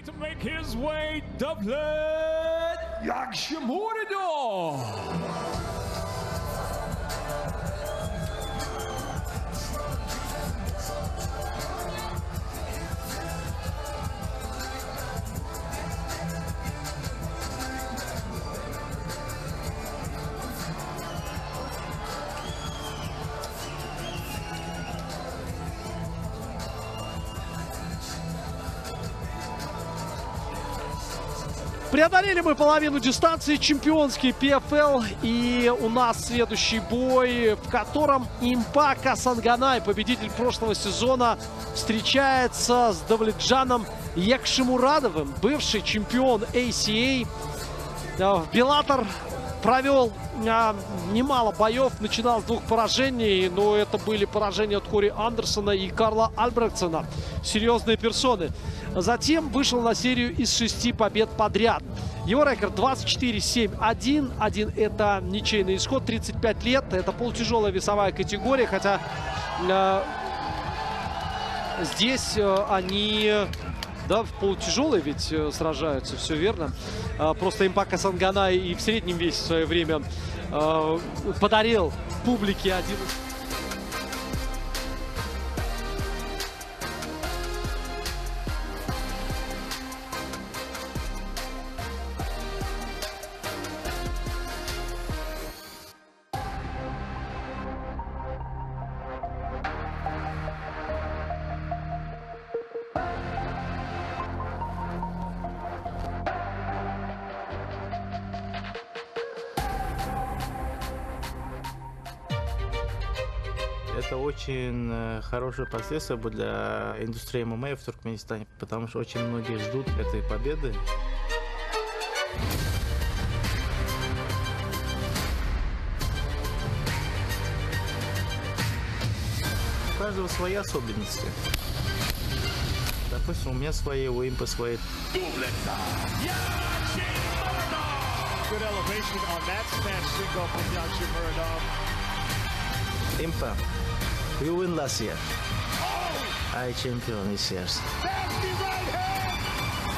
To make his way, Davlet Yagshimuridov. Преодолели мы половину дистанции, чемпионский PFL, и у нас следующий бой, в котором Импа Касанганай, победитель прошлого сезона, встречается с Давлетджаном Якшимурадовым, бывший чемпион ACA. В Беллатор провел немало боев, начинал с 2 поражений, но это были поражения от Кори Андерсона и Карла Альбрехтсона, серьезные персоны. Затем вышел на серию из 6 побед подряд. Его рекорд 24-7-1. 1 это ничейный исход, 35 лет. Это полутяжелая весовая категория, хотя здесь они, да, в полутяжелой ведь сражаются, все верно. Просто Импа Касанганай и в среднем весе в свое время подарил публике один... Это очень хорошее последствие будет для индустрии ММА в Туркменистане, потому что очень многие ждут этой победы. У каждого свои особенности. Допустим, у меня свои, у Импа свои. Good elevation on that smash single from Yagshimuridov. Impa, you win last year. I champion this year.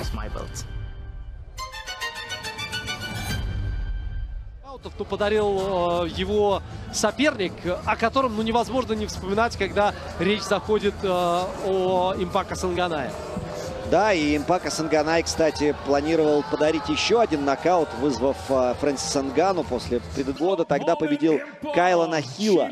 It's my belt. Ну, подарил его соперник, о котором невозможно не вспоминать, когда речь заходит о Импа Касанганае. Да, и Импа Касанганай, кстати, планировал подарить еще один нокаут, вызвав Фрэнсиса Нгану после предгода. Тогда победил Кайлана Хилла.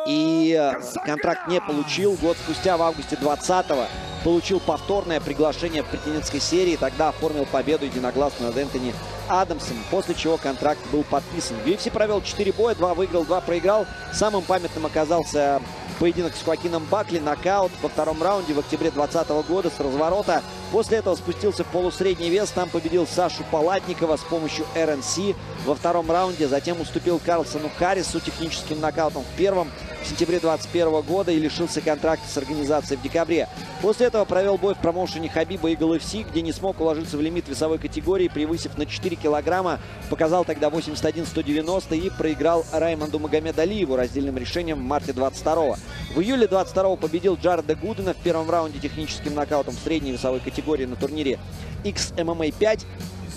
И контракт не получил. Год спустя, в августе 2020-го, получил повторное приглашение в претендентской серии. Тогда оформил победу единогласно над Энтони Адамсом, после чего контракт был подписан. В UFC провел 4 боя, 2 выиграл, 2 проиграл. Самым памятным оказался поединок с Хоакином Бакли, нокаут во 2-м раунде в октябре 2020 года с разворота. После этого спустился в полусредний вес, там победил Сашу Палатникова с помощью РНС во 2-м раунде. Затем уступил Карлсону Харрису техническим нокаутом в 1-м в сентябре 2021 года и лишился контракта с организацией в декабре. После этого провел бой в промоушене Хабиба Eagle FC, где не смог уложиться в лимит весовой категории, превысив на 4 килограмма. Показал тогда 81-190 и проиграл Раймонду Магомедалиеву раздельным решением в марте 22-го. В июле 22-го победил Джареда Гудена в 1-м раунде техническим нокаутом в средней весовой категории на турнире XMMA 5.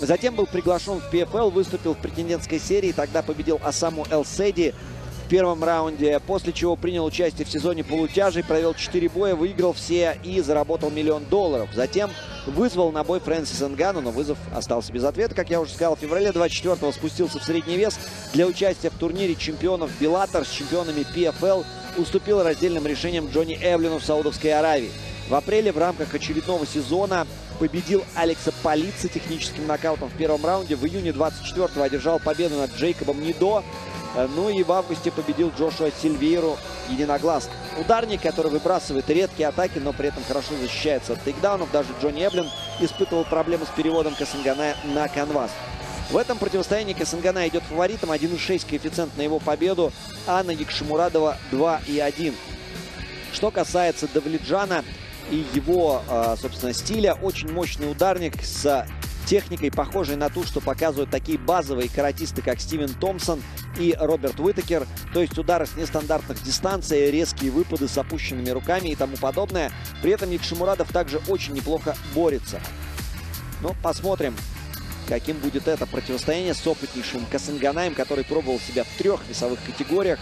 Затем был приглашен в PFL, выступил в претендентской серии, тогда победил Осаму Элседи в 1-м раунде, после чего принял участие в сезоне полутяжей, провел 4 боя, выиграл все и заработал $1 миллион. Затем вызвал на бой Фрэнсиса Нгану, но вызов остался без ответа, как я уже сказал. В феврале 24-го спустился в средний вес для участия в турнире чемпионов Беллатор с чемпионами PFL. Уступил раздельным решением Джонни Эвлину в Саудовской Аравии. В апреле в рамках очередного сезона победил Алекса Полица техническим нокаутом в 1-м раунде. В июне 24-го одержал победу над Джейкобом Нидо. Ну и в августе победил Джошуа Сильвейру единогласно. Ударник, который выбрасывает редкие атаки, но при этом хорошо защищается от тейкдаунов. Даже Джонни Эвлин испытывал проблемы с переводом Касанганая на канвас. В этом противостоянии Касанганай идет фаворитом. 1,6 коэффициент на его победу, а на Якшимурадова 2,1. Что касается Давлетджана и его, собственно, стиля, очень мощный ударник с техникой, похожей на ту, что показывают такие базовые каратисты, как Стивен Томпсон и Роберт Уитакер. То есть удары с нестандартных дистанций, резкие выпады с опущенными руками и тому подобное. При этом Якшимурадов также очень неплохо борется. Но посмотрим, каким будет это противостояние с опытнейшим Касанганаем, который пробовал себя в 3 весовых категориях.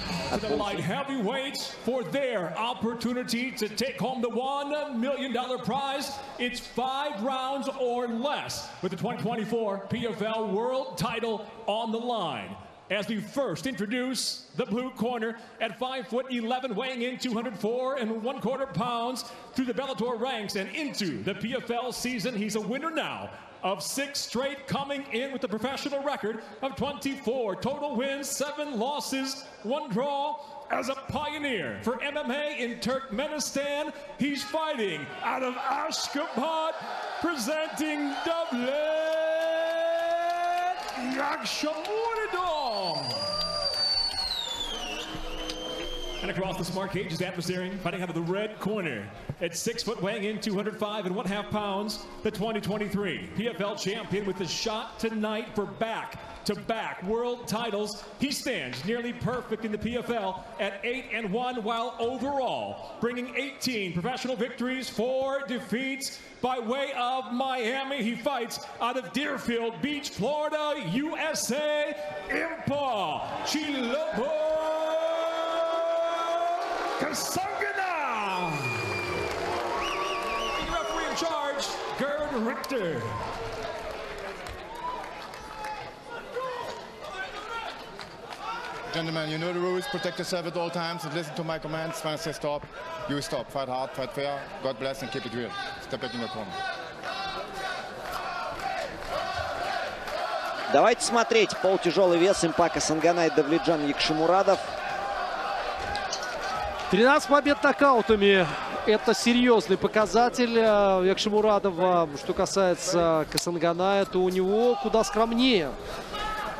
As we first introduce the blue corner at 5'11", weighing in 204 1/4 pounds through the Bellator ranks and into the PFL season. He's a winner now of 6 straight, coming in with a professional record of 24 total wins, 7 losses, 1 draw. As a pioneer for MMA in Turkmenistan, he's fighting out of Ashgabat, presenting Davlet Yakshimuradov. And across the smart cage, his adversary fighting out of the red corner at 6 foot, weighing in 205 1/2 pounds, the 2023 PFL champion with a shot tonight for back-to-back world titles. He stands nearly perfect in the PFL at 8-1, while overall bringing 18 professional victories, 4 defeats. By way of Miami, he fights out of Deerfield Beach, Florida, USA. Impa Chilobo Kasangana. Referee in charge, Gerd Richter. Gentlemen, you know the rules. Protect yourself at all times and listen to my commands. When I say stop, you stop. Fight hard, fight fair. God bless and keep it real. Step back in your corner. Давайте смотреть. Полутяжелый вес, Импа Касанганай, Давлетжан Якшимурадов. 13 побед нокаутами. Это серьезный показатель Якшимурадова. Что касается Касанганая, то у него куда скромнее.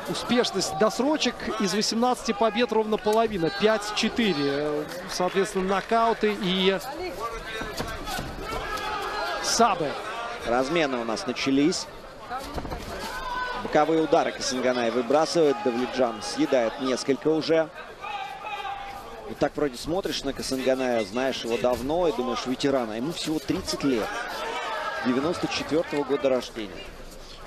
Успешность досрочек из 18 побед ровно половина. 5-4. Соответственно, нокауты и сабы. Размены у нас начались. Боковые удары Касанганай выбрасывает. Давлетжан съедает несколько уже. И так вроде смотришь на Касанганая, знаешь его давно и думаешь, ветерана. Ему всего 30 лет. 94-го года рождения.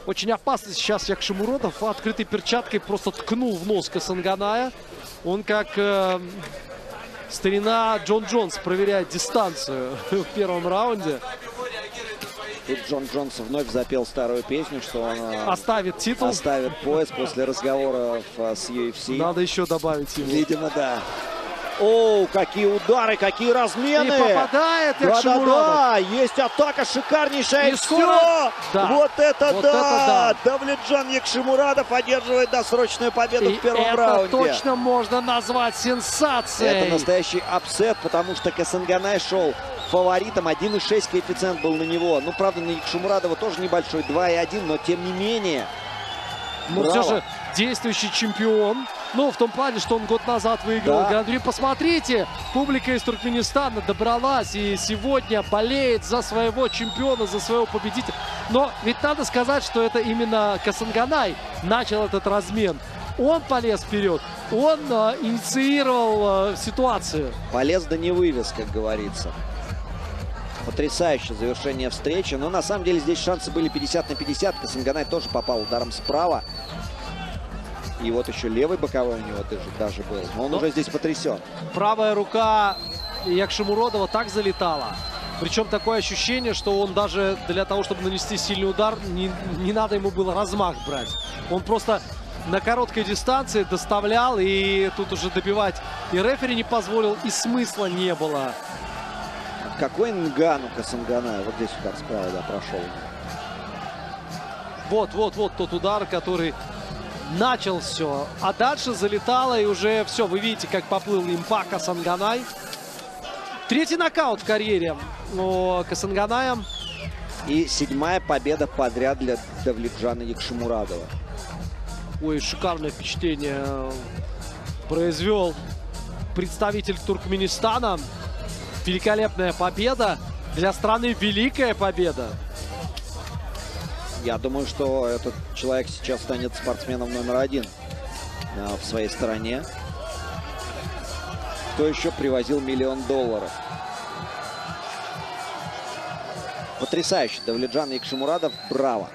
Очень опасно сейчас Якшимурадов открытой перчаткой просто ткнул в нос Касанганая. Он как старина Джон Джонс проверяет дистанцию в первом раунде. Тут Джон Джонс вновь запел старую песню, что он оставит титул. Оставит пояс после разговоров с UFC. Надо еще добавить его. Видимо, да. О, какие удары, какие размены! И попадает Якшимурадов. Да, есть атака шикарнейшая. И все. Да. Вот это вот да! Давлетжан Якшимурадов одерживает досрочную победу в первом раунде. Это точно можно назвать сенсацией. Это настоящий апсет, потому что Касанганай шел фаворитом. 1,6 коэффициент был на него. Ну, правда, на Якшимурадова тоже небольшой, 2,1, но тем не менее. Ну, все же действующий чемпион. Ну, в том плане, что он год назад выиграл Гран-при. Посмотрите, публика из Туркменистана добралась и сегодня болеет за своего чемпиона, за своего победителя. Но ведь надо сказать, что это именно Касанганай начал этот размен. Он полез вперед, он инициировал ситуацию. Полез да не вывез, как говорится. Потрясающее завершение встречи. Но на самом деле здесь шансы были 50 на 50. Касанганай тоже попал ударом справа. И вот еще левый боковой у него даже был. Но он уже здесь потрясен. Правая рука Якшимурадова так залетала. Причем такое ощущение, что он даже для того, чтобы нанести сильный удар, не надо ему было размах брать. Он просто на короткой дистанции доставлял, и тут уже добивать и рефери не позволил, и смысла не было. Какой нган у Касанганая. Вот здесь удар справа, да, прошел. Вот тот удар, который начал все. А дальше залетало, и уже все. Вы видите, как поплыл Импа Касанганай. 3-й нокаут в карьере у Касанганая. И 7-я победа подряд для Давлетжана Якшимурадова. Ой, шикарное впечатление произвел представитель Туркменистана. Великолепная победа. Для страны великая победа. Я думаю, что этот человек сейчас станет спортсменом номер 1 в своей стране. Кто еще привозил $1 миллион? Потрясающе. Давлетжан Якшимурадов. Браво.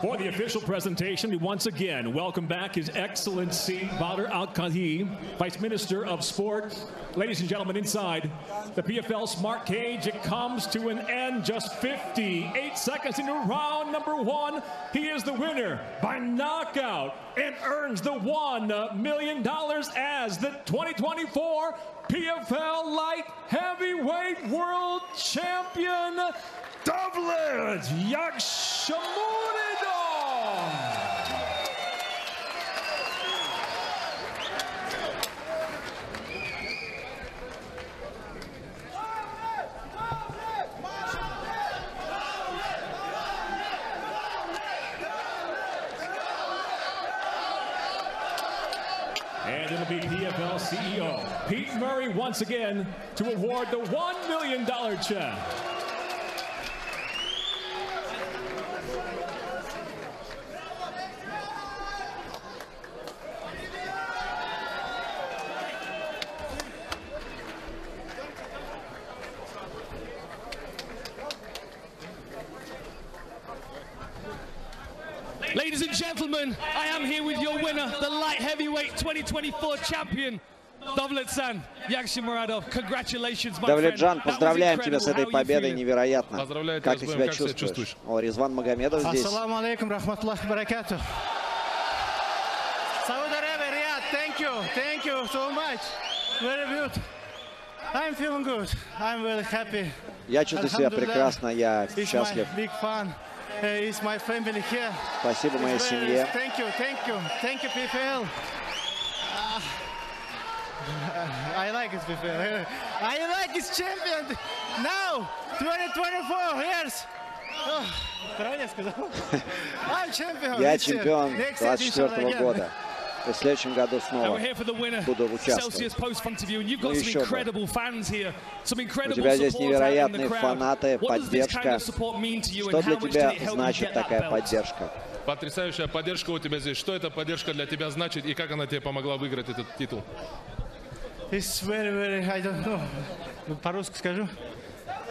For the official presentation, we once again welcome back His Excellency Badr Al-Kahi, Vice Minister of Sport. Ladies and gentlemen, inside the PFL Smart Cage, it comes to an end. Just 58 seconds into round number 1. He is the winner by knockout and earns the $1 million as the 2024 PFL Light Heavyweight World Champion, Davlet Yakshmuradov. And it'll be PFL CEO Pete Murray once again to award the $1 million check. Ladies and gentlemen, I am here with your winner, the light heavyweight 2024 champion, Davlet-san Yakshmuradov. Congratulations, my friend. Давлетжан, поздравляем тебя с этой победой, невероятно. Как ты себя чувствуешь? О, Резван Магомедов здесь. Ассаламу алейкум, рахматуллахи баракату. Saudi Arabia, Riyadh, thank you so much. Very good. I'm feeling good. I'm very happy. Я чувствую себя прекрасно, я счастлив. Big fan. It's my family here. Спасибо моей семье. Thank you, PFL. I like it, PFL. I like this champion. Now, 2024 years. Правильно сказал? I'm champion. Я чемпион 24-го года. В следующем году снова буду участвовать. Ну еще бы. У тебя здесь невероятные фанаты, поддержка. Что для тебя значит такая поддержка? Потрясающая поддержка у тебя здесь. Что эта поддержка для тебя значит и как она тебе помогла выиграть этот титул? It's very, I don't know. По-русски скажу.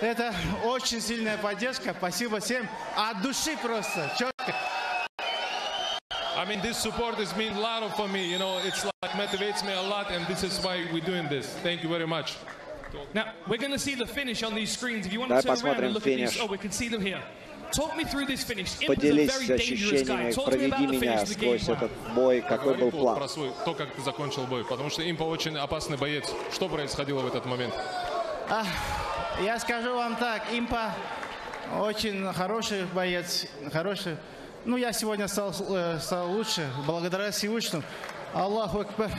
Это очень сильная поддержка. Спасибо всем. От души просто. Четко. I mean, this support has meant a lot for me. You know, it's like motivates me a lot, and this is why we're doing this. Thank you very much. Now we're going to see the finish on these screens. If you want to turn around and look at these, oh, we can see them here. Talk me through this finish. Поделись ощущениями, проведи меня сквозь этот бой. Какой был план? Про то, как ты закончил бой, потому что Импа очень опасный боец. Что происходило в этот момент? Я скажу вам так, Импа очень хороший боец, хороший. Ну, я сегодня стал лучше, благодаря Всевышнему. Аллаху Акбар.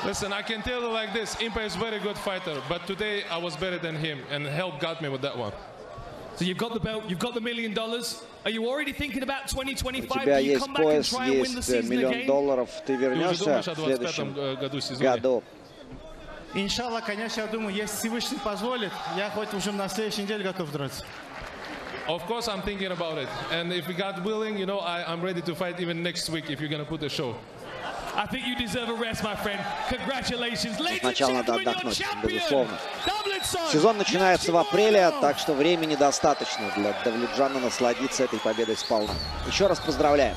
Listen, I can tell you like this, Impa is a very good fighter, but today I was better than him, and help got me with that one. So you've got the belt, you've got the $1 million. Are you already thinking about 2025? У тебя есть пояс, есть $1 миллион. Ты вернешься в следующем году? Иншаллах, конечно, я думаю, если Всевышний позволит, я хоть уже на следующей неделе готов драться. Of course, I'm thinking about it, and if God willing, you know, I'm ready to fight even next week if you're gonna put a show. I think you deserve a rest, my friend. Congratulations, ladies and Сначала надо gentlemen, отдохнуть, your безусловно. champion. Сезон начинается в апреле, так что времени достаточно для Давлетжана насладиться этой победой сполна. Еще раз поздравляем.